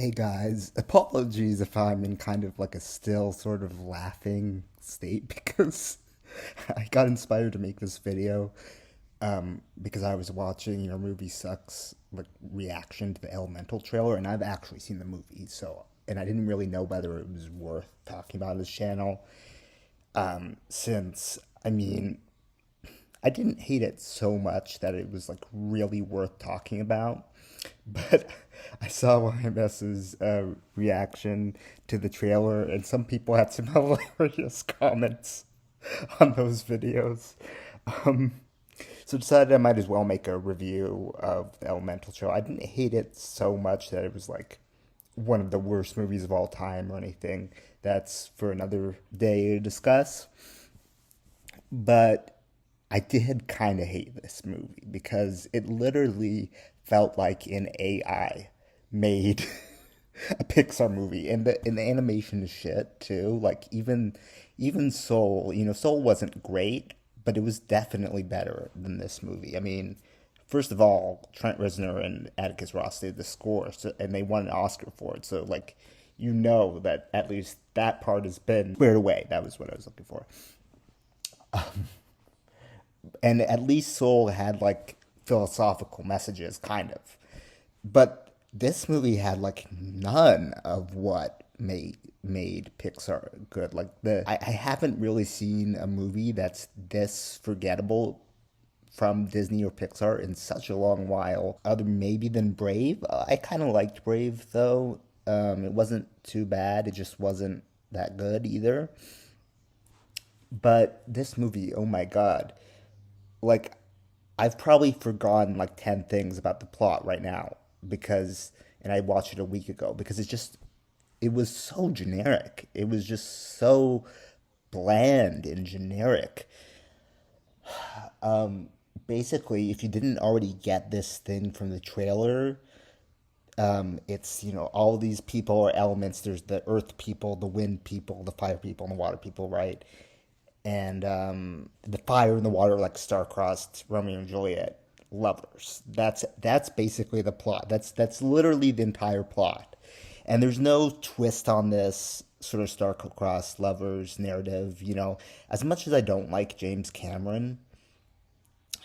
Hey guys, apologies if I'm in kind of like a still sort of laughing state because I got inspired to make this video because I was watching, Movie Sucks like reaction to the Elemental trailer, and I've actually seen the movie, and I didn't really know whether it was worth talking about on this channel, since I didn't hate it so much that it was like really worth talking about. But I saw YMS's reaction to the trailer, and some people had some hilarious comments on those videos. Um, so decided I might as well make a review of the Elemental trailer. I didn't hate it so much that it was like one of the worst movies of all time or anything. That's for another day to discuss. But I did kind of hate this movie because it literally felt like an AI made a Pixar movie, and the animation is shit too. Like even Soul, Soul wasn't great, but it was definitely better than this movie. First of all, Trent Reznor and Atticus Ross did the score, and they won an Oscar for it. So like, that at least that part has been squared away. That was what I was looking for. And at least Soul had like philosophical messages, kind of. But this movie had like none of what made Pixar good. I haven't really seen a movie that's this forgettable from Disney or Pixar in such a long while. Other maybe than Brave. I kind of liked Brave though. It wasn't too bad. It just wasn't that good either. But this movie, oh my god, like I've probably forgotten like 10 things about the plot right now because and I watched it a week ago because it was so generic. It was just so bland and generic. Basically, if you didn't already get this thing from the trailer, it's, all these people are elements. There's the earth people, the wind people, the fire people, and the water people, right? And the fire and the water are like star-crossed Romeo and Juliet lovers. That's basically the plot. That's literally the entire plot. And there's no twist on this sort of star-crossed lovers narrative. As much as I don't like James Cameron,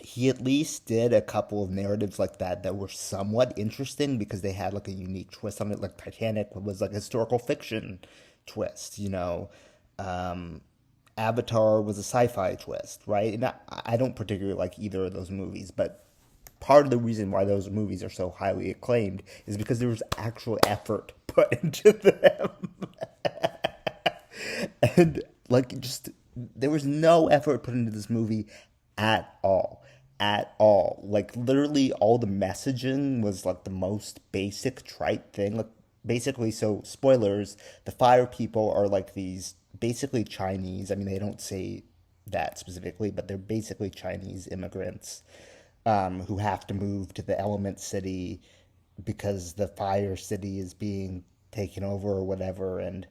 he at least did a couple of narratives like that were somewhat interesting because they had like a unique twist on it. Like Titanic was like a historical fiction twist. Avatar was a sci-fi twist, right? And I don't particularly like either of those movies, but part of the reason why those movies are so highly acclaimed is because there was actual effort put into them. And like just there was no effort put into this movie at all. At all. Like literally all the messaging was like the most basic trite thing. Like basically, so spoilers, the fire people are like these basically Chinese. They don't say that specifically, but they're basically Chinese immigrants who have to move to the element city because the fire city is being taken over or whatever. And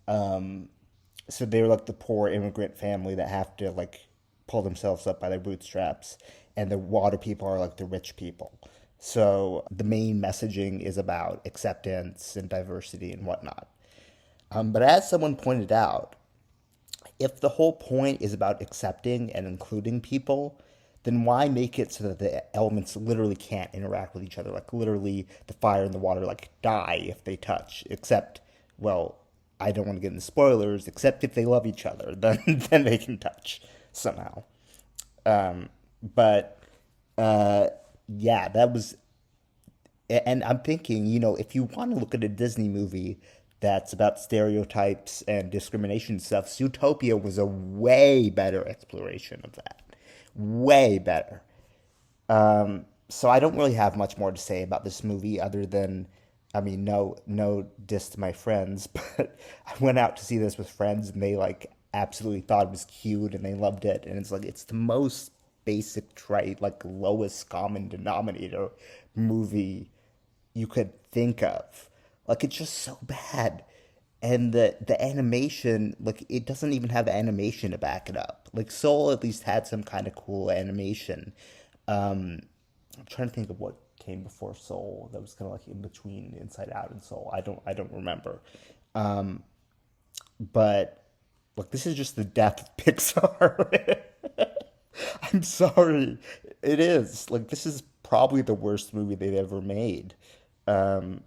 so they're like the poor immigrant family that have to like pull themselves up by their bootstraps, and the water people are like the rich people. So the main messaging is about acceptance and diversity and whatnot. But as someone pointed out, if the whole point is about accepting and including people, then why make it so that the elements literally can't interact with each other? Like literally the fire and the water like die if they touch, except, well, I don't want to get into spoilers, except if they love each other, then they can touch somehow. But yeah, that was, and I'm thinking, if you want to look at a Disney movie that's about stereotypes and discrimination stuff, Zootopia was a way better exploration of that. Way better. So I don't really have much more to say about this movie other than, no diss to my friends, but I went out to see this with friends and they like absolutely thought it was cute and they loved it. And it's like, it's the most basic trite, like lowest common denominator movie you could think of. Like it's just so bad. And the animation, like it doesn't even have the animation to back it up. Like Soul at least had some kind of cool animation. I'm trying to think of what came before Soul that was kind of like in between Inside Out and Soul. I don't remember. But look, this is just the death of Pixar. I'm sorry. It is. Like, this is probably the worst movie they've ever made. Um,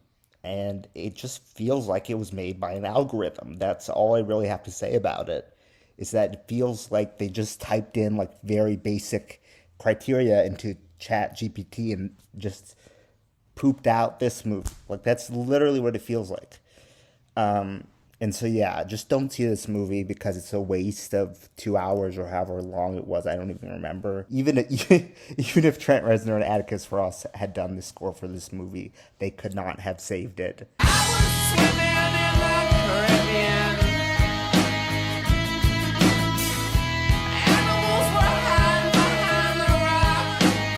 and it just feels like it was made by an algorithm. That's all I really have to say about it, is that it feels like they just typed in like very basic criteria into Chat GPT and just pooped out this movie. Like, that's literally what it feels like. And so yeah, just don't see this movie because it's a waste of 2 hours or however long it was. I don't even remember. Even if Trent Reznor and Atticus Ross had done the score for this movie, they could not have saved it. I was swimming in the Caribbean.